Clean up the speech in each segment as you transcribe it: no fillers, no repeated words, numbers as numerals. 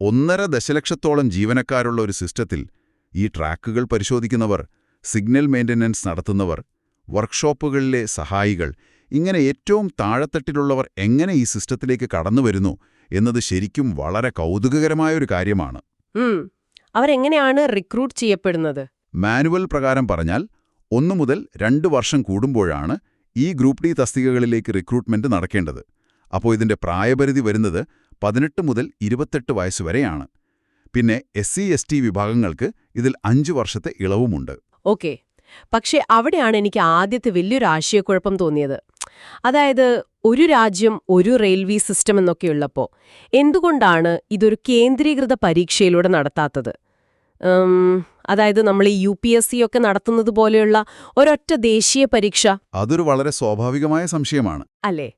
1.5 ദശലക്ഷത്തോളം ജീവനക്കാരുള്ള ഒരു സിസ്റ്റത്തിൽ ഈ ട്രാക്കുകൾ പരിശോധിക്കുന്നവർ, സിഗ്നൽ മെയിൻ്റനൻസ് നടത്തുന്നവർ, വർക്ക്ഷോപ്പുകളിലെ സഹായികൾ, ഇങ്ങനെ ഏറ്റവും താഴെത്തട്ടിലുള്ളവർ എങ്ങനെ ഈ സിസ്റ്റത്തിലേക്ക് കടന്നുവരുന്നു എന്നത് ശരിക്കും വളരെ കൗതുകകരമായൊരു കാര്യമാണ്. അവരെങ്ങനെയാണ് റിക്രൂട്ട് ചെയ്യപ്പെടുന്നത്? മാനുവൽ പ്രകാരം പറഞ്ഞാൽ 1 മുതൽ 2 വർഷം കൂടുമ്പോഴാണ് ഈ ഗ്രൂപ്പ് ഡി തസ്തികകളിലേക്ക് റിക്രൂട്ട്മെന്റ് നടക്കേണ്ടത്. അപ്പോൾ ഇതിന്റെ പ്രായപരിധി വരുന്നത് 18 മുതൽ 28 വയസ്സുവരെയാണ്. പിന്നെ SC/ST വിഭാഗങ്ങൾക്ക് ഇതിൽ 5 വർഷത്തെ ഇളവുമുണ്ട്. ഓക്കെ, പക്ഷേ അവിടെയാണ് എനിക്ക് ആദ്യത്തെ വലിയൊരു ആശയക്കുഴപ്പം തോന്നിയത്. അതായത്, ഒരു രാജ്യം ഒരു റെയിൽവേ സിസ്റ്റം എന്നൊക്കെയുള്ളപ്പോൾ എന്തുകൊണ്ടാണ് ഇതൊരു കേന്ദ്രീകൃത പരീക്ഷയിലൂടെ നടത്താത്തത്? അതായത് നമ്മൾ ഈ UPSC ഒക്കെ നടത്തുന്നത് പോലെയുള്ള ഒരൊറ്റ ദേശീയ പരീക്ഷ. അതൊരു വളരെ സ്വാഭാവികമായ സംശയമാണ്, അല്ലേ?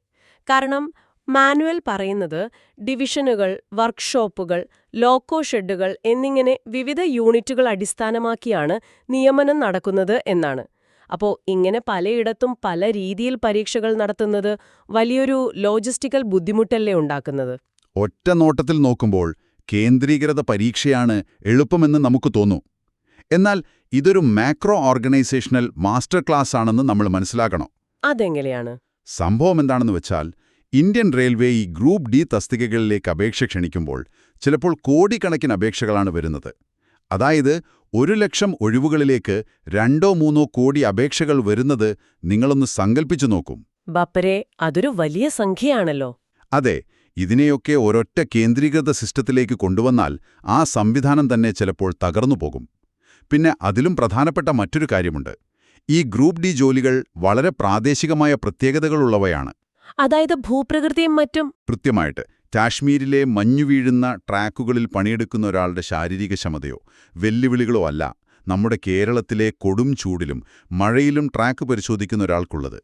കാരണം മാനുവൽ പറയുന്നത് ഡിവിഷനുകൾ, വർക്ക്ഷോപ്പുകൾ, ലോക്കോ ഷെഡുകൾ എന്നിങ്ങനെ വിവിധ യൂണിറ്റുകൾ അടിസ്ഥാനമാക്കിയാണ് നിയമനം നടക്കുന്നത് എന്നാണ്. അപ്പോൾ ഇങ്ങനെ പലയിടത്തും പല രീതിയിൽ പരീക്ഷകൾ നടത്തുന്നത് വലിയൊരു ലോജിസ്റ്റിക്കൽ ബുദ്ധിമുട്ടല്ലേ ഉണ്ടാക്കുന്നത്? ഒറ്റ നോട്ടത്തിൽ നോക്കുമ്പോൾ കേന്ദ്രീകൃത പരീക്ഷയാണ് എളുപ്പമെന്ന് നമുക്ക് തോന്നും. എന്നാൽ ഇതൊരു മാക്രോ ഓർഗനൈസേഷണൽ മാസ്റ്റർ ക്ലാസ് ആണെന്ന് നമ്മൾ മനസ്സിലാക്കണം. അതെങ്ങനെയാണ്? സംഭവം എന്താണെന്ന് വെച്ചാൽ, ഇന്ത്യൻ റെയിൽവേ ഈ ഗ്രൂപ്പ് ഡി തസ്തികകളിലേക്ക് അപേക്ഷ ക്ഷണിക്കുമ്പോൾ ചിലപ്പോൾ കോടിക്കണക്കിന് അപേക്ഷകളാണ് വരുന്നത്. അതായത് 1 ലക്ഷം ഒഴിവുകളിലേക്ക് 2-3 കോടി അപേക്ഷകൾ വരുന്നത് നിങ്ങളൊന്ന് സങ്കൽപ്പിച്ചു നോക്കും. ബപ്പരെ, അതൊരു വലിയ സംഖ്യയാണല്ലോ. അതെ, ഇതിനെയൊക്കെ ഒരൊറ്റ കേന്ദ്രീകൃത സിസ്റ്റത്തിലേക്ക് കൊണ്ടുവന്നാൽ ആ സംവിധാനം തന്നെ ചിലപ്പോൾ തകർന്നുപോകും. പിന്നെ അതിലും പ്രധാനപ്പെട്ട മറ്റൊരു കാര്യമുണ്ട്. ഈ ഗ്രൂപ്പ് ഡി ജോലികൾ വളരെ പ്രാദേശികമായ പ്രത്യേകതകളുള്ളവയാണ്. അതായത് ഭൂപ്രകൃതിയും മറ്റും. കൃത്യമായിട്ട് കാശ്മീരിലെ മഞ്ഞുവീഴുന്ന ട്രാക്കുകളിൽ പണിയെടുക്കുന്ന ഒരാളുടെ ശാരീരിക ക്ഷമതയോ വെല്ലുവിളികളോ അല്ല നമ്മുടെ കേരളത്തിലെ കൊടും ചൂടിലും മഴയിലും ട്രാക്ക് പരിശോധിക്കുന്ന ഒരാൾക്കുള്ളത്.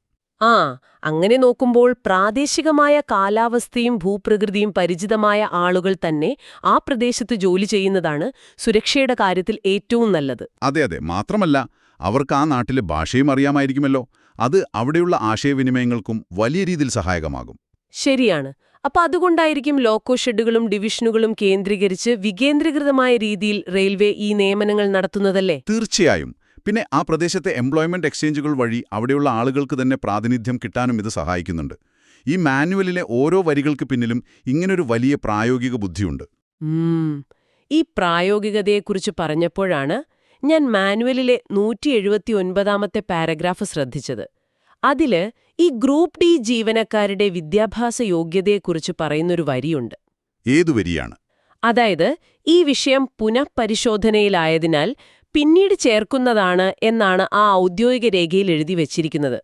അങ്ങനെ നോക്കുമ്പോൾ പ്രാദേശികമായ കാലാവസ്ഥയും ഭൂപ്രകൃതിയും പരിചിതമായ ആളുകൾ തന്നെ ആ പ്രദേശത്ത് ജോലി ചെയ്യുന്നതാണ് സുരക്ഷയുടെ കാര്യത്തിൽ ഏറ്റവും നല്ലത്. അതെ, മാത്രമല്ല അവർക്ക് ആ നാട്ടിലെ ഭാഷയും അറിയാമായിരിക്കുമല്ലോ. അത് അവിടെയുള്ള ആശയവിനിമയങ്ങൾക്കും വലിയ രീതിയിൽ സഹായകമാകും. ശരിയാണ്. അപ്പൊ അതുകൊണ്ടായിരിക്കും ലോക്കോ ഷെഡുകളും ഡിവിഷനുകളും കേന്ദ്രീകരിച്ച് വികേന്ദ്രീകൃതമായ രീതിയിൽ റെയിൽവേ ഈ നിയമനങ്ങൾ നടത്തുന്നതല്ലേ? തീർച്ചയായും. പിന്നെ ആ പ്രദേശത്തെ എംപ്ലോയ്മെന്റ് എക്സ്ചേഞ്ചുകൾ വഴി അവിടെയുള്ള ആളുകൾക്ക് തന്നെ പ്രാതിനിധ്യം കിട്ടാനും ഇത് സഹായിക്കുന്നുണ്ട്. ഈ മാനുവലിലെ ഓരോ വരികൾക്ക് പിന്നിലും ഇങ്ങനൊരു വലിയ പ്രായോഗിക ബുദ്ധിയുണ്ട്. ഈ പ്രായോഗികതയെക്കുറിച്ച് പറഞ്ഞപ്പോഴാണ് ഞാൻ മാനുവലിലെ 179ാമത്തെ പാരഗ്രാഫ് ശ്രദ്ധിച്ചത്. അതില് ഈ ഗ്രൂപ്പ് ഡി ജീവനക്കാരുടെ വിദ്യാഭ്യാസ യോഗ്യതയെക്കുറിച്ച് പറയുന്നൊരു വരിയുണ്ട്. ഏതു വരിയാണ്? അതായത്, ഈ വിഷയം പുനഃപരിശോധനയിലായതിനാൽ പിന്നീട് ചേർക്കുന്നതാണ് എന്നാണ് ആ ഔദ്യോഗിക രേഖയിൽ എഴുതി വച്ചിരിക്കുന്നത്.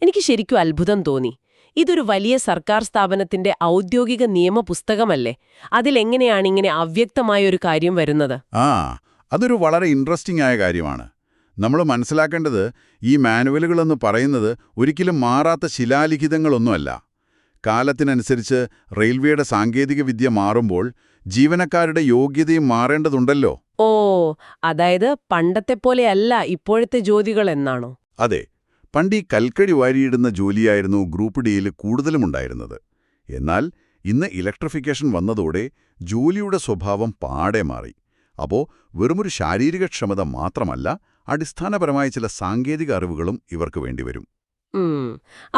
എനിക്ക് ശരിക്കും അത്ഭുതം തോന്നി. ഇതൊരു വലിയ സർക്കാർ സ്ഥാപനത്തിന്റെ ഔദ്യോഗിക നിയമപുസ്തകമല്ലേ? അതിലെങ്ങനെയാണ് ഇങ്ങനെ അവ്യക്തമായൊരു കാര്യം വരുന്നത്? അതൊരു വളരെ ഇൻട്രസ്റ്റിംഗ് ആയ കാര്യമാണ്. നമ്മൾ മനസ്സിലാക്കേണ്ടത്, ഈ മാനുവലുകളെന്ന് പറയുന്നത് ഒരിക്കലും മാറാത്ത ശിലാലിഖിതങ്ങളൊന്നുമല്ല. കാലത്തിനനുസരിച്ച് റെയിൽവേയുടെ സാങ്കേതികവിദ്യ മാറുമ്പോൾ ജീവനക്കാരുടെ യോഗ്യതയും മാറേണ്ടതുണ്ടല്ലോ. അതായത് പണ്ടത്തെ പോലെയല്ല ഇപ്പോഴത്തെ ജോലികൾ എന്നാണോ? അതെ, പണ്ട് ഈ കൽക്കടി വാരിയിടുന്ന ജോലിയായിരുന്നു ഗ്രൂപ്പ് ഡിയിൽ കൂടുതലുമുണ്ടായിരുന്നത്. എന്നാൽ ഇന്ന് ഇലക്ട്രിഫിക്കേഷൻ വന്നതോടെ ജോലിയുടെ സ്വഭാവം പാടെ മാറി. അപ്പോൾ വെറുമൊരു ശാരീരിക ക്ഷമത മാത്രമല്ല, അടിസ്ഥാനപരമായ ചില സാങ്കേതിക അറിവുകളും ഇവർക്ക് വേണ്ടിവരും.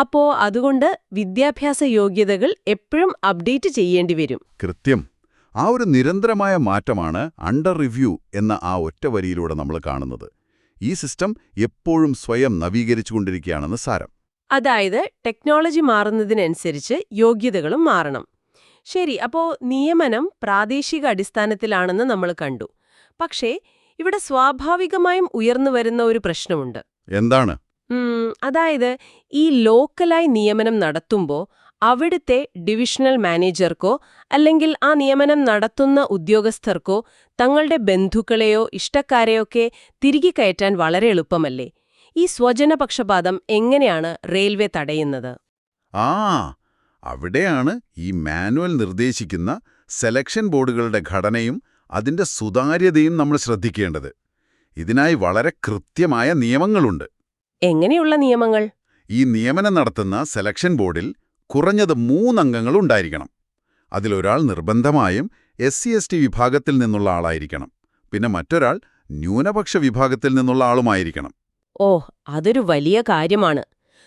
അപ്പോ അതുകൊണ്ട് വിദ്യാഭ്യാസ യോഗ്യതകൾ എപ്പോഴും അപ്ഡേറ്റ് ചെയ്യേണ്ടി വരും. കൃത്യം. ആ ഒരു നിരന്തരമായ മാറ്റമാണ് അണ്ടർ റിവ്യൂ എന്ന ആ ഒറ്റ വരിയിലൂടെ നമ്മൾ കാണുന്നത്. ഈ സിസ്റ്റം എപ്പോഴും സ്വയം നവീകരിച്ചുകൊണ്ടിരിക്കുകയാണെന്ന് സാരം. അതായത് ടെക്നോളജി മാറുന്നതിനനുസരിച്ച് യോഗ്യതകളും മാറണം. ശരി, അപ്പോ നിയമനം പ്രാദേശിക അടിസ്ഥാനത്തിലാണെന്ന് നമ്മൾ കണ്ടു. പക്ഷേ ഇവിടെ സ്വാഭാവികമായും ഉയർന്നുവരുന്ന ഒരു പ്രശ്നമുണ്ട്. എന്താണ്? അതായത്, ഈ ലോക്കലായി നിയമനം നടത്തുമ്പോൾ അവിടുത്തെ ഡിവിഷണൽ മാനേജർക്കോ അല്ലെങ്കിൽ ആ നിയമനം നടത്തുന്ന ഉദ്യോഗസ്ഥർക്കോ തങ്ങളുടെ ബന്ധുക്കളെയോ ഇഷ്ടക്കാരെയൊക്കെ തിരികെ കയറ്റാൻ വളരെ എളുപ്പമല്ലേ? ഈ സ്വജനപക്ഷപാതം എങ്ങനെയാണ് റെയിൽവേ തടയുന്നത്? അവിടെയാണ് ഈ മാനുവൽ നിർദ്ദേശിക്കുന്ന സെലക്ഷൻ ബോർഡുകളുടെ ഘടനയും അതിന്റെ സുതാര്യതയും നമ്മൾ ശ്രദ്ധിക്കേണ്ടത്. ഇതിനായി വളരെ കൃത്യമായ നിയമങ്ങളുണ്ട്. എങ്ങനെയുള്ള നിയമങ്ങൾ? ഈ നിയമനം നടത്തുന്ന സെലക്ഷൻ ബോർഡിൽ കുറഞ്ഞത് 3 അംഗങ്ങൾ ഉണ്ടായിരിക്കണം. അതിലൊരാൾ നിർബന്ധമായും SC/ST വിഭാഗത്തിൽ നിന്നുള്ള ആളായിരിക്കണം. പിന്നെ മറ്റൊരാൾ ന്യൂനപക്ഷ വിഭാഗത്തിൽ നിന്നുള്ള ആളുമായിരിക്കണം. ഓ, അതൊരു വലിയ കാര്യമാണ്.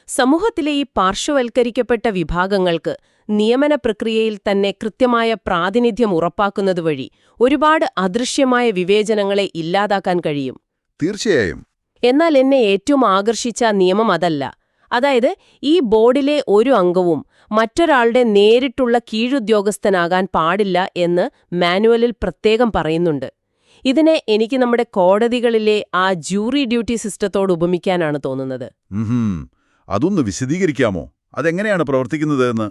സമൂഹത്തിലെ ഈ പാർശ്വവൽക്കരിക്കപ്പെട്ട വിഭാഗങ്ങൾക്ക് നിയമന പ്രക്രിയയിൽ തന്നെ കൃത്യമായ പ്രാതിനിധ്യം ഉറപ്പാക്കുന്നത് വഴി ഒരുപാട് അദൃശ്യമായ വിവേചനങ്ങളെ ഇല്ലാതാക്കാൻ കഴിയും. തീർച്ചയായും. എന്നാൽ എന്നെ ഏറ്റവും ആകർഷിച്ച നിയമം അതല്ല. അതായത്, ഈ ബോർഡിലെ ഒരു അംഗവും മറ്റൊരാളുടെ നേരിട്ടുള്ള കീഴുദ്യോഗസ്ഥനാകാൻ പാടില്ല എന്ന് മാനുവലിൽ പ്രത്യേകം പറയുന്നുണ്ട്. ഇതിനെ എനിക്ക് നമ്മുടെ കോടതികളിലെ ആ ജൂറി ഡ്യൂട്ടി സിസ്റ്റത്തോട് ഉപമിക്കാനാണ് തോന്നുന്നത്. അതൊന്ന് വിശദീകരിക്കാമോ? അതെങ്ങനെയാണ് പ്രവർത്തിക്കുന്നതെന്ന്?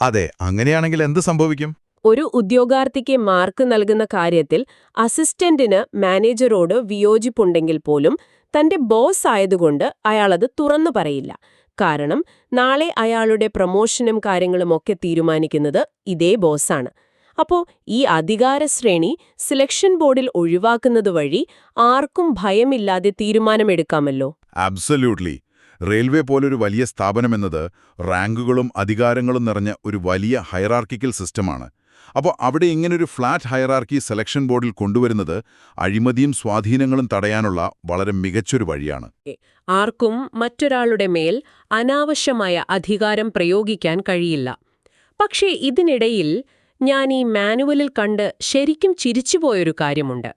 അതെ, അങ്ങനെയാണെങ്കിൽ എന്ത് സംഭവിക്കും? ഒരു ഉദ്യോഗാർത്ഥിക്ക് മാർക്ക് നൽകുന്ന കാര്യത്തിൽ അസിസ്റ്റന്റിന് മാനേജരോട് വിയോജിപ്പുണ്ടെങ്കിൽ പോലും തന്റെ ബോസ് ആയതുകൊണ്ട് അയാളത് തുറന്നു പറയില്ല. കാരണം നാളെ അയാളുടെ പ്രമോഷനും കാര്യങ്ങളുമൊക്കെ തീരുമാനിക്കുന്നത് ഇതേ ബോസാണ്. അപ്പോ ഈ അധികാരശ്രേണി സെലക്ഷൻ ബോർഡിൽ ഒഴിവാക്കുന്നത് വഴി ആർക്കും ഭയമില്ലാതെ തീരുമാനമെടുക്കാമല്ലോ. അബ്സല്യൂട്ട്ലി. റെയിൽവേ പോലൊരു വലിയ സ്ഥാപനമെന്നത് റാങ്കുകളും അധികാരങ്ങളും നിറഞ്ഞ ഒരു വലിയ ഹയറാർക്കിക്കൽ സിസ്റ്റമാണ്. അപ്പോൾ അവിടെ ഇങ്ങനൊരു ഫ്ലാറ്റ് ഹയറാർക്കി സെലക്ഷൻ ബോർഡിൽ കൊണ്ടുവരുന്നത് അഴിമതിയും സ്വാധീനങ്ങളും തടയാനുള്ള വളരെ മികച്ചൊരു വഴിയാണ്. ആർക്കും മറ്റൊരാളുടെ മേൽ അനാവശ്യമായ അധികാരം പ്രയോഗിക്കാൻ കഴിയില്ല. പക്ഷേ ഇതിനിടയിൽ ഞാൻ ഈ മാനുവലിൽ കണ്ട് ശരിക്കും ചിരിച്ചുപോയൊരു കാര്യമുണ്ട്.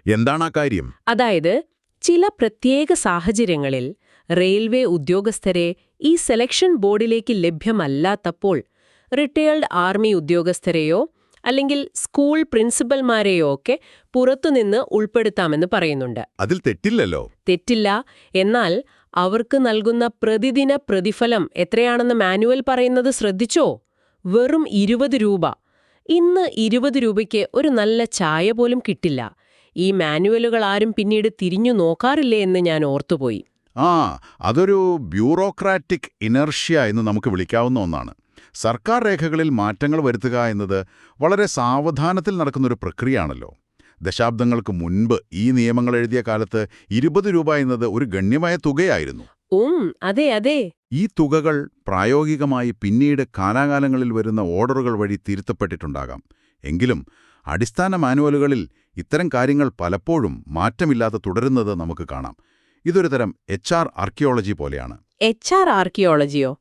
എന്താണ് ആ കാര്യം? അതായത്, ചില പ്രത്യേക സാഹചര്യങ്ങളിൽ റെയിൽവേ ഉദ്യോഗസ്ഥരെ ഈ സെലക്ഷൻ ബോർഡിലേക്ക് ലഭ്യമല്ലാത്തപ്പോൾ റിട്ടയേർഡ് ആർമി ഉദ്യോഗസ്ഥരെയോ അല്ലെങ്കിൽ സ്കൂൾ പ്രിൻസിപ്പൽമാരെയോ ഒക്കെ പുറത്തുനിന്ന് ഉൾപ്പെടുത്താമെന്ന് പറയുന്നുണ്ട്. അതിൽ തെറ്റില്ലല്ലോ. തെറ്റില്ല. എന്നാൽ അവർക്ക് നൽകുന്ന പ്രതിദിന പ്രതിഫലം എത്രയാണെന്ന് മാനുവൽ പറയുന്നത് ശ്രദ്ധിച്ചോ? വെറും 20 രൂപ. ഇന്ന് 20 രൂപയ്ക്ക് ഒരു നല്ല ചായ പോലും കിട്ടില്ല. ഈ മാനുവലുകൾ ആരും പിന്നീട് തിരിഞ്ഞു നോക്കാറില്ലേ എന്ന് ഞാൻ ഓർത്തുപോയി. അതൊരു ബ്യൂറോക്രാറ്റിക് ഇനർഷ്യ എന്ന് നമുക്ക് വിളിക്കാവുന്ന ഒന്നാണ്. സർക്കാർ രേഖകളിൽ മാറ്റങ്ങൾ വരുത്തുക എന്നത് വളരെ സാവധാനത്തിൽ നടക്കുന്നൊരു പ്രക്രിയയാണല്ലോ. ദശാബ്ദങ്ങൾക്ക് മുൻപ് ഈ നിയമങ്ങൾ എഴുതിയ കാലത്ത് 20 രൂപ എന്നത് ഒരു ഗണ്യമായ തുകയായിരുന്നു. അതെ അതെ. ഈ തുകകൾ പ്രായോഗികമായി പിന്നീട് കാലാകാലങ്ങളിൽ വരുന്ന ഓർഡറുകൾ വഴി തിരുത്തപ്പെട്ടിട്ടുണ്ടാകാം. എങ്കിലും അടിസ്ഥാന മാനുവലുകളിൽ ഇത്തരം കാര്യങ്ങൾ പലപ്പോഴും മാറ്റമില്ലാതെ തുടരുന്നത് നമുക്ക് കാണാം. ഇതൊരു തരം HR ആർക്കിയോളജി പോലെയാണ്. HR ആർക്കിയോളജിയോ?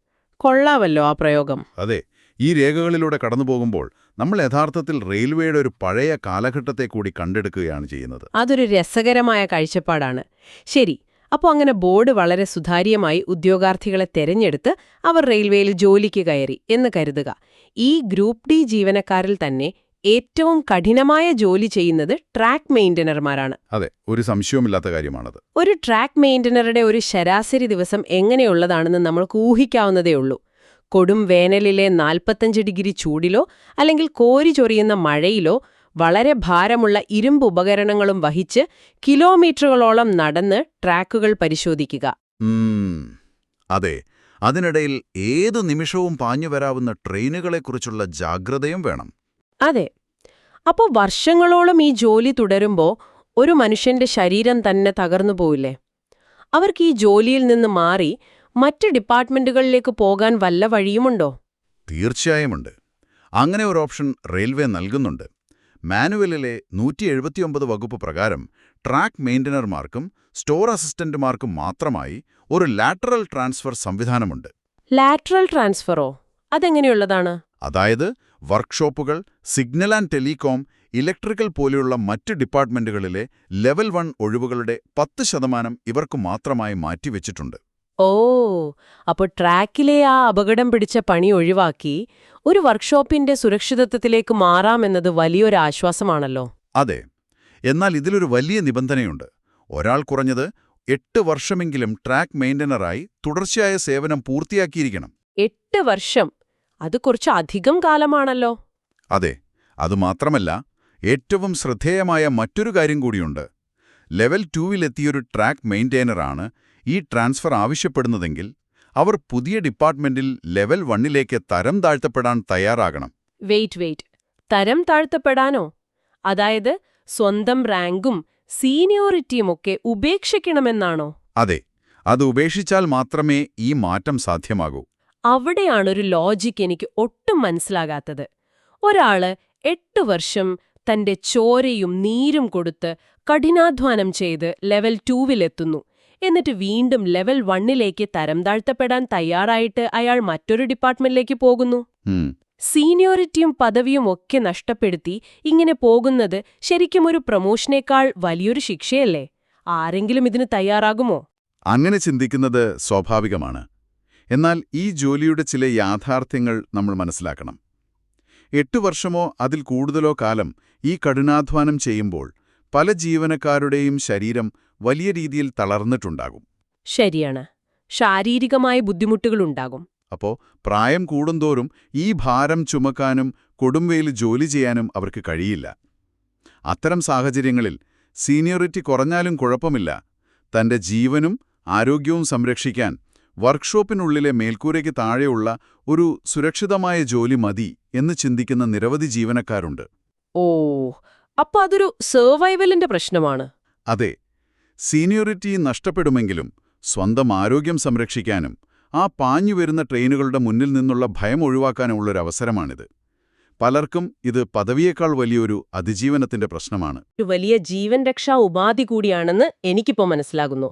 കൊള്ളാവല്ലോ ആ പ്രയോഗം. അതെ. ഈ രേഖകളിലൂടെ കടന്നുപോകുമ്പോൾ നമ്മൾ യഥാർത്ഥത്തിൽ റെയിൽവേയുടെ ഒരു പഴയ കാലഘട്ടത്തെ കൂടി കണ്ടെടുക്കുകയാണ് ചെയ്യുന്നത്. അതൊരു രസകരമായ കാഴ്ചപ്പാടാണ്. ശരി, അപ്പോൾ അങ്ങനെ ബോർഡ് വളരെ സുതാര്യമായി ഉദ്യോഗാർത്ഥികളെ തെരഞ്ഞെടുത്ത് അവർ റെയിൽവേയിൽ ജോലിക്ക് കയറി എന്ന് കരുതുക. ഈ ഗ്രൂപ്പ് ഡി ജീവനക്കാരിൽ തന്നെ ഏറ്റവും കഠിനമായ ജോലി ചെയ്യുന്നത് ട്രാക്ക് മെയിന്റനർമാരാണ്. അതെ, ഒരു സംശയവുമില്ലാത്ത കാര്യമാണത്. ഒരു ട്രാക്ക് മെയിന്റനറുടെ ഒരു ശരാശരി ദിവസം എങ്ങനെയുള്ളതാണെന്ന് നമ്മൾക്ക് ഊഹിക്കാവുന്നതേയുള്ളൂ. കൊടും വേനലിലെ 45 ഡിഗ്രി ചൂടിലോ അല്ലെങ്കിൽ കോരി ചൊരിയുന്ന മഴയിലോ വളരെ ഭാരമുള്ള ഇരുമ്പ് ഉപകരണങ്ങളും വഹിച്ച് കിലോമീറ്ററുകളോളം നടന്ന് ട്രാക്കുകൾ പരിശോധിക്കുക. അതെ, അതിനിടയിൽ ഏതു നിമിഷവും പാഞ്ഞുവരാവുന്ന ട്രെയിനുകളെക്കുറിച്ചുള്ള ജാഗ്രതയും വേണം. അതെ. അപ്പോൾ വർഷങ്ങളോളം ഈ ജോലി തുടരുമ്പോൾ ഒരു മനുഷ്യന്റെ ശരീരം തന്നെ തകർന്നു പോവില്ലേ? അവർക്ക് ഈ ജോലിയിൽ നിന്ന് മാറി മറ്റ് ഡിപ്പാർട്ട്മെന്റുകളിലേക്ക് പോകാൻ വല്ല വഴിയുമുണ്ടോ? തീർച്ചയായുമുണ്ട്. അങ്ങനെ ഒരു ഓപ്ഷൻ റെയിൽവേ നൽകുന്നുണ്ട്. മാനുവലിലെ 179 വകുപ്പ് പ്രകാരം ട്രാക്ക് മെയിന്റനർമാർക്കും സ്റ്റോർ അസിസ്റ്റന്റുമാർക്കും മാത്രമായി ഒരു ലാറ്ററൽ ട്രാൻസ്ഫർ സംവിധാനമുണ്ട്. ലാറ്ററൽ ട്രാൻസ്ഫറോ? അതെങ്ങനെയുള്ളതാണ്? അതായത് വർക്ക്ഷോപ്പുകൾ, സിഗ്നൽ ആൻഡ് ടെലികോം, ഇലക്ട്രിക്കൽ പോലെയുള്ള മറ്റ് ഡിപ്പാർട്ട്മെന്റുകളിലെ ലെവൽ 1 ഒഴിവുകളുടെ 10% ഇവർക്ക് മാത്രമായി മാറ്റിവെച്ചിട്ടുണ്ട്. ഓ, അപ്പോൾ ട്രാക്കിലെ ആ അപകടം പിടിച്ച പണി ഒഴിവാക്കി ഒരു വർക്ക്ഷോപ്പിന്റെ സുരക്ഷിതത്വത്തിലേക്ക് മാറാമെന്നത് വലിയൊരു ആശ്വാസമാണല്ലോ. അതെ. എന്നാൽ ഇതിലൊരു വലിയ നിബന്ധനയുണ്ട്. ഒരാൾ കുറഞ്ഞത് 8 വർഷമെങ്കിലും ട്രാക്ക് മെയിന്റനറായി തുടർച്ചയായ സേവനം പൂർത്തിയാക്കിയിരിക്കണം. 8 വർഷം? അത് കുറച്ച് അധികം കാലമാണല്ലോ. അതെ. അതുമാത്രമല്ല, ഏറ്റവും ശ്രദ്ധേയമായ മറ്റൊരു കാര്യം കൂടിയുണ്ട്. ലെവൽ 2-ലെത്തിയൊരു ട്രാക്ക് മെയിന്റെയിനറാണ് ഈ ട്രാൻസ്ഫർ ആവശ്യപ്പെടുന്നതെങ്കിൽ അവർ പുതിയ ഡിപ്പാർട്ട്മെന്റിൽ ലെവൽ 1-ലേക്ക് തരം താഴ്ത്തപ്പെടാൻ തയ്യാറാകണം. വെയിറ്റ്. തരം താഴ്ത്തപ്പെടാനോ? അതായത് സ്വന്തം റാങ്കും സീനിയോറിറ്റിയുമൊക്കെ ഉപേക്ഷിക്കണമെന്നാണോ? അതെ. അത് ഉപേക്ഷിച്ചാൽ മാത്രമേ ഈ മാറ്റം സാധ്യമാകൂ. അവിടെയാണൊരു ലോജിക് എനിക്ക് ഒട്ടും മനസ്സിലാകാത്തത്. ഒരാള് 8 വർഷം തന്റെ ചോരയും നീരും കൊടുത്ത് കഠിനാധ്വാനം ചെയ്ത് ലെവൽ 2-ലെത്തുന്നു. എന്നിട്ട് വീണ്ടും ലെവൽ 1-ലേക്ക് തരം താഴ്ത്തപ്പെടാൻ തയ്യാറായിട്ട് അയാൾ മറ്റൊരു ഡിപ്പാർട്ട്മെന്റിലേക്ക് പോകുന്നു. ഉം. സീനിയോറിറ്റിയും പദവിയും ഒക്കെ നഷ്ടപ്പെടുത്തി ഇങ്ങനെ പോകുന്നത് ശരിക്കും ഒരു പ്രമോഷനേക്കാൾ വലിയൊരു ശിക്ഷയല്ലേ? ആരെങ്കിലും ഇതിന് തയ്യാറാകുമോ? അങ്ങനെ ചിന്തിക്കുന്നത് സ്വാഭാവികമാണ്. എന്നാൽ ഈ ജോലിയുടെ ചില യാഥാർത്ഥ്യങ്ങൾ നമ്മൾ മനസ്സിലാക്കണം. 8 വർഷമോ അതിൽ കൂടുതലോ കാലം ഈ കഠിനാധ്വാനം ചെയ്യുമ്പോൾ പല ജീവനക്കാരുടെയും ശരീരം വലിയ രീതിയിൽ തളർന്നിട്ടുണ്ടാകും. ശരിയാണ്. ശാരീരികമായ ബുദ്ധിമുട്ടുകളുണ്ടാകും. അപ്പോ പ്രായം കൂടുന്തോറും ഈ ഭാരം ചുമക്കാനും കൊടുംവെയിൽ ജോലി ചെയ്യാനും അവർക്ക് കഴിയില്ല. അത്തരം സാഹചര്യങ്ങളിൽ സീനിയോറിറ്റി കുറഞ്ഞാലും കുഴപ്പമില്ല, തന്റെ ജീവനും ആരോഗ്യവും സംരക്ഷിക്കാൻ വർക്ക്ഷോപ്പിനുള്ളിലെ മേൽക്കൂരയ്ക്ക് താഴെയുള്ള ഒരു സുരക്ഷിതമായ ജോലി മതി എന്ന് ചിന്തിക്കുന്ന നിരവധി ജീവനക്കാരുണ്ട്. ഓ, അപ്പൊ അതൊരു സർവൈവലിന്റെ പ്രശ്നമാണ്. അതെ, സീനിയോറിറ്റി നഷ്ടപ്പെടുമെങ്കിലും സ്വന്തം ആരോഗ്യം സംരക്ഷിക്കാനും ആ പാഞ്ഞുവരുന്ന ട്രെയിനുകളുടെ മുന്നിൽ നിന്നുള്ള ഭയം ഒഴിവാക്കാനുമുള്ളൊരവസരമാണിത്. പലർക്കും ഇത് പദവിയേക്കാൾ വലിയൊരു അതിജീവനത്തിന്റെ പ്രശ്നമാണ്. ഒരു വലിയ ജീവൻ രക്ഷാ ഉപാധി കൂടിയാണെന്ന് എനിക്കിപ്പോ മനസ്സിലാകുന്നു.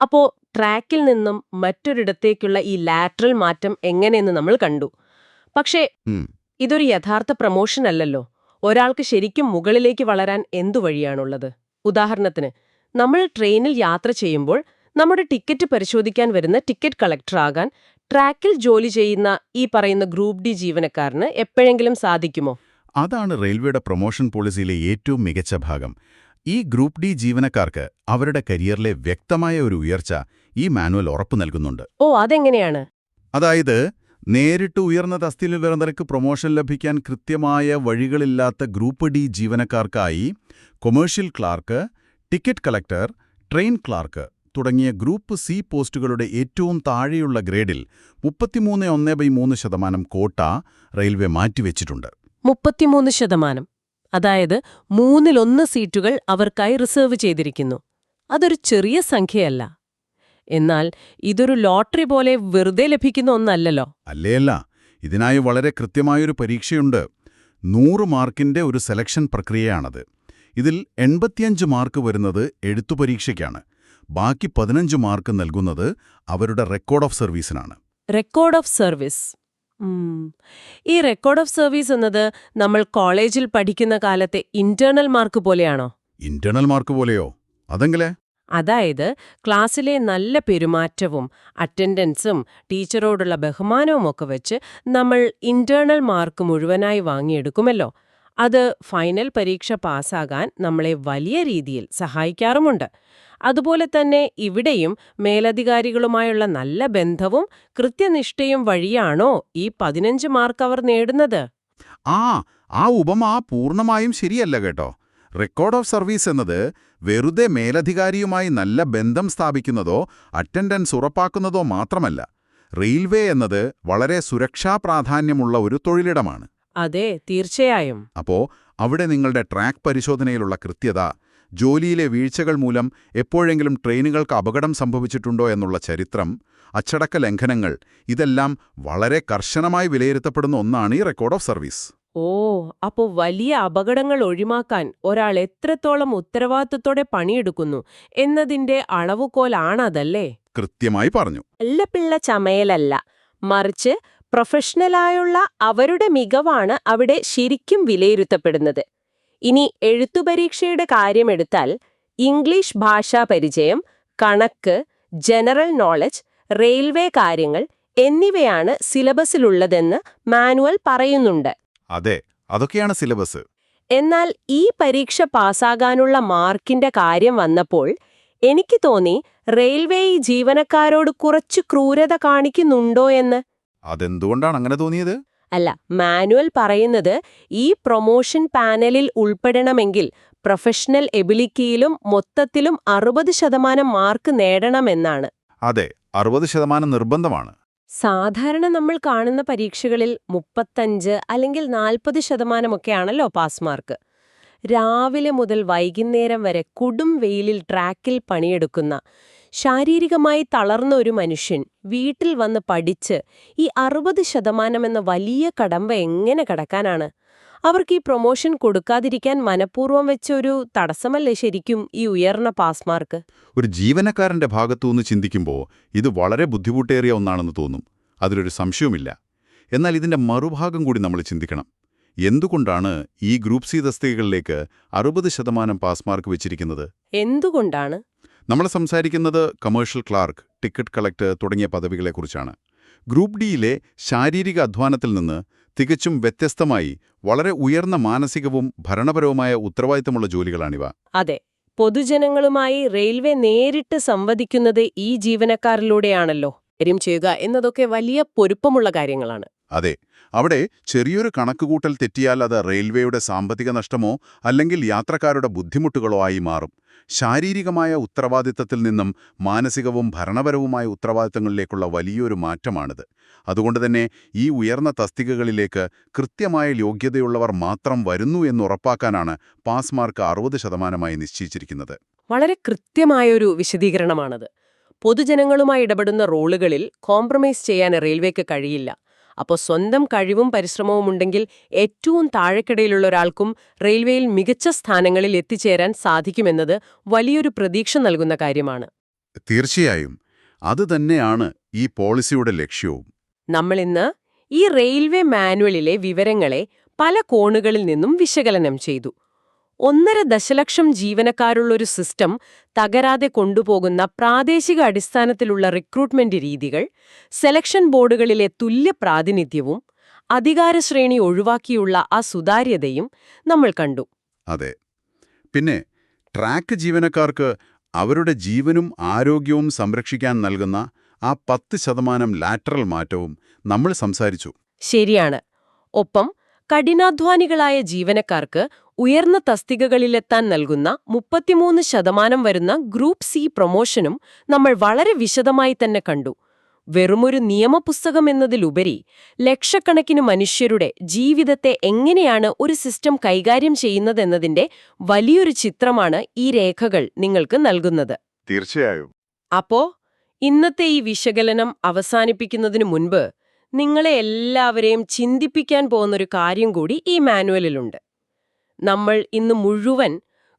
അപ്പോ ട്രാക്കിൽ നിന്നും മറ്റൊരിടത്തേക്കുള്ള ഈ ലാറ്ററൽ മാറ്റം എങ്ങനെയെന്ന് നമ്മൾ കണ്ടു. പക്ഷേ ഇതൊരു യഥാർത്ഥ പ്രമോഷൻ അല്ലല്ലോ. ഒരാൾക്ക് ശരിക്കും മുകളിലേക്ക് വളരാൻ എന്തു വഴിയാണുള്ളത്? ഉദാഹരണത്തിന്, നമ്മൾ ട്രെയിനിൽ യാത്ര ചെയ്യുമ്പോൾ നമ്മുടെ ടിക്കറ്റ് പരിശോധിക്കാൻ വരുന്ന ടിക്കറ്റ് കളക്ടർ ആകാൻ ട്രാക്കിൽ ജോലി ചെയ്യുന്ന ഈ പറയുന്ന ഗ്രൂപ്പ് ഡി ജീവനക്കാരന് എപ്പോഴെങ്കിലും സാധിക്കുമോ? അതാണ് റെയിൽവേയുടെ പ്രൊമോഷൻ പോളിസിയിലെ ഏറ്റവും മികച്ച ഭാഗം. ഈ ഗ്രൂപ്പ് ഡി ജീവനക്കാർക്ക് അവരുടെ കരിയറിലെ വ്യക്തമായ ഒരു ഉയർച്ച ഈ മാനുവൽ ഉറപ്പു നൽകുന്നുണ്ട്. ഓ, അതെങ്ങനെയാണ്? അതായത് നേരിട്ട് ഉയർന്ന തസ്തികയിലേക്ക് പ്രൊമോഷൻ ലഭിക്കാൻ കൃത്യമായ വഴികളില്ലാത്ത ഗ്രൂപ്പ് ഡി ജീവനക്കാർക്കായി commercial clerk, ticket collector, train clerk തുടങ്ങിയ ഗ്രൂപ്പ് സി പോസ്റ്റുകളുടെ ഏറ്റവും താഴെയുള്ള ഗ്രേഡിൽ 33.13% കോട്ട റെയിൽവേ മാറ്റിവെച്ചിട്ടുണ്ട്. 33%. അതായത് 1/3 സീറ്റുകൾ അവർക്കായി റിസർവ് ചെയ്തിരിക്കുന്നു. അതൊരു ചെറിയ സംഖ്യയല്ല. എന്നാൽ ഇതൊരു ലോട്ടറി പോലെ വെറുതെ ലഭിക്കുന്ന ഒന്നല്ലല്ലോ. അല്ലേയല്ല, ഇതിനായി വളരെ കൃത്യമായൊരു പരീക്ഷയുണ്ട്. 100 മാർക്കിന്റെ ഒരു സെലക്ഷൻ പ്രക്രിയയാണത്. ഇതിൽ 85 മാർക്ക് വരുന്നത് എഴുത്തുപരീക്ഷയ്ക്കാണ്. ബാക്കി 15 മാർക്ക് നൽകുന്നത് അവരുടെ റെക്കോർഡ് ഓഫ് സർവീസിനാണ്. Record of service. ഈ റെക്കോർഡ് ഓഫ് സർവീസ് എന്നത് നമ്മൾ കോളേജിൽ പഠിക്കുന്ന കാലത്തെ ഇന്റേണൽ മാർക്ക് പോലെയാണോ? ഇന്റേണൽ മാർക്ക് പോലെയോ? അതെങ്കിലേ? അതായത് ക്ലാസ്സിലെ നല്ല പെരുമാറ്റവും അറ്റൻഡൻസും ടീച്ചറോടുള്ള ബഹുമാനവും ഒക്കെ വെച്ച് നമ്മൾ ഇന്റേണൽ മാർക്ക് മുഴുവനായി വാങ്ങിയെടുക്കുമല്ലോ. അത് ഫൈനൽ പരീക്ഷ പാസ്സാകാൻ നമ്മളെ വലിയ രീതിയിൽ സഹായിക്കാറുമുണ്ട്. അതുപോലെ തന്നെ ഇവിടെയും മേലധികാരികളുമായുള്ള നല്ല ബന്ധവും കൃത്യനിഷ്ഠയും വഴിയാണോ ഈ 15 മാർക്ക് അവർ നേടുന്നത്? ആ ഉപമ പൂർണ്ണമായും ശരിയല്ല കേട്ടോ. റെക്കോർഡ് ഓഫ് സർവീസ് എന്നത് വെറുതെ മേലധികാരിയുമായി നല്ല ബന്ധം സ്ഥാപിക്കുന്നതോ അറ്റൻഡൻസ് ഉറപ്പാക്കുന്നതോ മാത്രമല്ല. റെയിൽവേ എന്നത് വളരെ സുരക്ഷാ പ്രാധാന്യമുള്ള ഒരു തൊഴിലിടമാണ്. അതെ, തീർച്ചയായും. അപ്പോ അവിടെ നിങ്ങളുടെ ട്രാക്ക് പരിശോധനയിലുള്ള കൃത്യത, ജോലിയിലെ വീഴ്ചകൾ മൂലം എപ്പോഴെങ്കിലും ട്രെയിനുകൾക്ക് അപകടം സംഭവിച്ചിട്ടുണ്ടോ എന്നുള്ള ചരിത്രം, അച്ചടക്ക ലംഘനങ്ങൾ, ഇതെല്ലാം വളരെ കർശനമായി വിലയിരുത്തപ്പെടുന്ന ഒന്നാണ് ഈ റെക്കോർഡ് ഓഫ് സർവീസ്. ഓ, അപ്പോൾ വലിയ അപകടങ്ങൾ ഒഴിവാക്കാൻ ഒരാൾ എത്രത്തോളം ഉത്തരവാദിത്തത്തോടെ പണിയെടുക്കുന്നു എന്നതിന്റെ അളവുകോലാണതല്ലേ? കൃത്യമായി പറഞ്ഞു. പിള്ള ചമയലല്ല, മറിച്ച് പ്രൊഫഷണലായുള്ള അവരുടെ മികവാണ് അവിടെ ശരിക്കും വിലയിരുത്തപ്പെടുന്നത്. ഇനി എഴുത്തുപരീക്ഷയുടെ കാര്യമെടുത്താൽ ഇംഗ്ലീഷ് ഭാഷാ പരിചയം, കണക്ക്, ജനറൽ നോളജ്, റെയിൽവേ കാര്യങ്ങൾ എന്നിവയാണ് സിലബസിലുള്ളതെന്ന് മാനുവൽ പറയുന്നുണ്ട്. അതെ, അതൊക്കെയാണ് സിലബസ്. എന്നാൽ ഈ പരീക്ഷ പാസ്സാകാനുള്ള മാർക്കിന്റെ കാര്യം വന്നപ്പോൾ എനിക്ക് തോന്നി റെയിൽവേ ഈ ജീവനക്കാരോട് കുറച്ച് ക്രൂരത കാണിക്കുന്നുണ്ടോ എന്ന്. അതെന്തുകൊണ്ടാണ് അങ്ങനെ തോന്നിയത്? അല്ല, മാനുവൽ പറയുന്നത് ഈ പ്രൊമോഷൻ പാനലിൽ ഉൾപ്പെടണമെങ്കിൽ പ്രൊഫഷണൽ എബിലിറ്റിയിലും മൊത്തത്തിലും 60% മാർക്ക് നേടണമെന്നാണ്. അതെ, 60% നിർബന്ധമാണ്. സാധാരണ നമ്മൾ കാണുന്ന പരീക്ഷകളിൽ 35 അല്ലെങ്കിൽ 40% പാസ് മാർക്ക്. രാവിലെ മുതൽ വൈകുന്നേരം വരെ കൊടും വെയിലിൽ ട്രാക്കിൽ പണിയെടുക്കുന്ന, ശാരീരികമായി തളർന്ന ഒരു മനുഷ്യൻ വീട്ടിൽ വന്ന് പഠിച്ച് ഈ 60% എന്ന വലിയ കടമ്പ എങ്ങനെ കടക്കാനാണ്? അവർക്ക് ഈ പ്രൊമോഷൻ കൊടുക്കാതിരിക്കാൻ മനഃപൂർവ്വം വെച്ച ഒരു തടസ്സമല്ലേ ശരിക്കും ഈ ഉയർന്ന പാസ് മാർക്ക്? ഒരു ജീവനക്കാരന്റെ ഭാഗത്തുനിന്ന് ചിന്തിക്കുമ്പോൾ ഇത് വളരെ ബുദ്ധിമുട്ടേറിയ ഒന്നാണെന്ന് തോന്നും. അതിലൊരു സംശയവുമില്ല. എന്നാൽ ഇതിന്റെ മറുഭാഗം കൂടി നമ്മൾ ചിന്തിക്കണം. എന്തുകൊണ്ടാണ് ഈ ഗ്രൂപ്പ് സി തസ്തികകളിലേക്ക് 60% പാസ് മാർക്ക് വെച്ചിരിക്കുന്നത്? എന്തുകൊണ്ടാണ്? നമ്മൾ സംസാരിക്കുന്നത് കമേഴ്ഷ്യൽ ക്ലാർക്ക്, ടിക്കറ്റ് കളക്ടർ തുടങ്ങിയ പദവികളെക്കുറിച്ചാണ്. ഗ്രൂപ്പ് ഡിയിലെ ശാരീരിക അധ്വാനത്തിൽ നിന്ന് തികച്ചും വ്യത്യസ്തമായി വളരെ ഉയർന്ന മാനസികവും ഭരണപരവുമായ ഉത്തരവാദിത്തമുള്ള ജോലികളാണിവ. അതെ, പൊതുജനങ്ങളുമായി റെയിൽവേ നേരിട്ട് സംവദിക്കുന്നത് ഈ ജീവനക്കാരിലൂടെയാണല്ലോ. കാര്യം ചെയ്യുക എന്നതൊക്കെ വലിയ പൊരുപ്പമുള്ള കാര്യങ്ങളാണ്. അതെ, അവിടെ ചെറിയൊരു കണക്കുകൂട്ടൽ തെറ്റിയാൽ അത് റെയിൽവേയുടെ സാമ്പത്തിക നഷ്ടമോ അല്ലെങ്കിൽ യാത്രക്കാരുടെ ബുദ്ധിമുട്ടുകളോ ആയി മാറും. ശാരീരികമായ ഉത്തരവാദിത്തത്തിൽ നിന്നും മാനസികവും ഭരണപരവുമായ ഉത്തരവാദിത്തങ്ങളിലേക്കുള്ള വലിയൊരു മാറ്റമാണിത്. അതുകൊണ്ടുതന്നെ ഈ ഉയർന്ന തസ്തികകളിലേക്ക് കൃത്യമായ യോഗ്യതയുള്ളവർ മാത്രം വരുന്നു എന്നുറപ്പാക്കാനാണ് പാസ് മാർക്ക് 60% നിശ്ചയിച്ചിരിക്കുന്നത്. വളരെ കൃത്യമായൊരു വിശദീകരണമാണത്. പൊതുജനങ്ങളുമായി ഇടപെടുന്ന റോളുകളിൽ കോംപ്രമൈസ് ചെയ്യാൻ റെയിൽവേക്ക് കഴിയില്ല. അപ്പോൾ സ്വന്തം കഴിവും പരിശ്രമവും ഉണ്ടെങ്കിൽ ഏറ്റവും താഴെക്കിടയിലുള്ള ഒരാൾക്കും റെയിൽവേയിൽ മികച്ച സ്ഥാനങ്ങളിൽ എത്തിച്ചേരാൻ സാധിക്കുമെന്നത് വലിയൊരു പ്രതീക്ഷ നൽകുന്ന കാര്യമാണ്. തീർച്ചയായും അതുതന്നെയാണ് ഈ പോളിസിയുടെ ലക്ഷ്യവും. നമ്മളിന്ന് ഈ റെയിൽവേ മാനുവലിലെ വിവരങ്ങളെ പല കോണുകളിൽ നിന്നും വിശകലനം ചെയ്തു. 1.5 ദശലക്ഷം ജീവനക്കാരുള്ളൊരു സിസ്റ്റം തകരാതെ കൊണ്ടുപോകുന്ന പ്രാദേശിക അടിസ്ഥാനത്തിലുള്ള റിക്രൂട്ട്മെന്റ് രീതികൾ, സെലക്ഷൻ ബോർഡുകളിലെ തുല്യ പ്രാതിനിധ്യവും അധികാരശ്രേണി ഒഴിവാക്കിയുള്ള ആ സുതാര്യതയും നമ്മൾ കണ്ടു. അതെ, പിന്നെ ട്രാക്ക് ജീവനക്കാർക്ക് അവരുടെ ജീവനും ആരോഗ്യവും സംരക്ഷിക്കാൻ നൽകുന്ന ആ 10% ലാറ്ററൽ മാറ്റവും നമ്മൾ സംസാരിച്ചു. ശരിയാണ്. ഒപ്പം കഠിനാധ്വാനികളായ ജീവനക്കാർക്ക് ഉയർന്ന തസ്തികകളിലെത്താൻ നൽകുന്ന 33% വരുന്ന ഗ്രൂപ്പ് സി പ്രൊമോഷനും നമ്മൾ വളരെ വിശദമായി തന്നെ കണ്ടു. വെറുമൊരു നിയമപുസ്തകം എന്നതിലുപരി ലക്ഷക്കണക്കിന് മനുഷ്യരുടെ ജീവിതത്തെ എങ്ങനെയാണ് ഒരു സിസ്റ്റം കൈകാര്യം ചെയ്യുന്നതെന്നതിന്റെ വലിയൊരു ചിത്രമാണ് ഈ രേഖകൾ നിങ്ങൾക്ക് നൽകുന്നത്. തീർച്ചയായും. അപ്പോ ഇന്നത്തെ ഈ വിശകലനം അവസാനിപ്പിക്കുന്നതിനു മുൻപ് നിങ്ങളെ എല്ലാവരെയും ചിന്തിപ്പിക്കാൻ പോകുന്നൊരു കാര്യം കൂടി ഈ മാനുവലിലുണ്ട്. നമ്മൾ ഇന്ന് മുഴുവൻ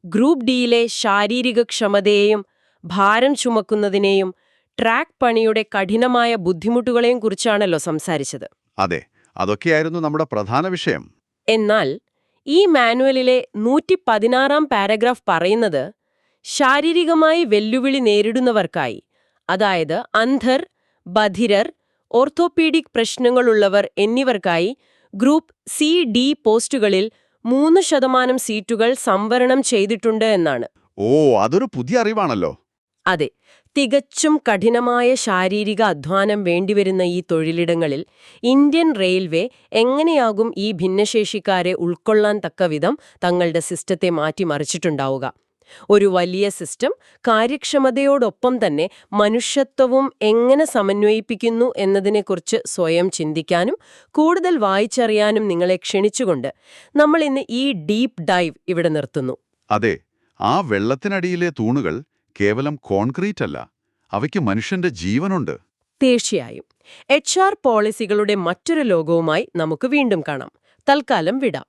ഗ്രൂപ്പ് ഡിയിലെ ശാരീരിക ക്ഷമതയെയും ഭാരം ചുമക്കുന്നതിനെയും ട്രാക്ക് പണിയുടെ കഠിനമായ ബുദ്ധിമുട്ടുകളെയും കുറിച്ചാണല്ലോ സംസാരിച്ചത്. അതെ, അതൊക്കെയായിരുന്നു നമ്മുടെ പ്രധാന വിഷയം. എന്നാൽ ഈ മാനുവലിലെ 116 പാരഗ്രാഫ് പറയുന്നത് ശാരീരികമായി വെല്ലുവിളി നേരിടുന്നവർക്കായി, അതായത് അന്ധർ, ബധിരർ, ഓർത്തോപീഡിക് പ്രശ്നങ്ങളുള്ളവർ എന്നിവർക്കായി ഗ്രൂപ്പ് സി ഡി പോസ്റ്റുകളിൽ 3% സീറ്റുകൾ സംവരണം ചെയ്തിട്ടുണ്ട് എന്നാണ്. ഓ, അതൊരു പുതിയ അറിവാണല്ലോ. അതെ, തികച്ചും കഠിനമായ ശാരീരിക അധ്വാനം വേണ്ടിവരുന്ന ഈ തൊഴിലിടങ്ങളിൽ ഇന്ത്യൻ റെയിൽവേ എങ്ങനെയാകും ഈ ഭിന്നശേഷിക്കാരെ ഉൾക്കൊള്ളാൻ തക്കവിധം തങ്ങളുടെ സിസ്റ്റത്തെ മാറ്റിമറിച്ചിട്ടുണ്ടാവുക? ഒരു വലിയ സിസ്റ്റം കാര്യക്ഷമതയോടൊപ്പം തന്നെ മനുഷ്യത്വവും എങ്ങനെ സമന്വയിപ്പിക്കുന്നു എന്നതിനെക്കുറിച്ച് സ്വയം ചിന്തിക്കാനും കൂടുതൽ വായിച്ചറിയാനും നിങ്ങളെ ക്ഷണിച്ചുകൊണ്ട് നമ്മൾ ഇന്ന് ഈ ഡീപ്പ് ഡൈവ് ഇവിടെ നിർത്തുന്നു. അതെ, ആ വെള്ളത്തിനടിയിലെ തൂണുകൾ കേവലം കോൺക്രീറ്റ് അല്ല, അവയ്ക്ക് മനുഷ്യന്റെ ജീവനുണ്ട്. തീർച്ചയായും. HR പോളിസികളുടെ മറ്റൊരു ലോകവുമായി നമുക്ക് വീണ്ടും കാണാം. തൽക്കാലം വിടാം.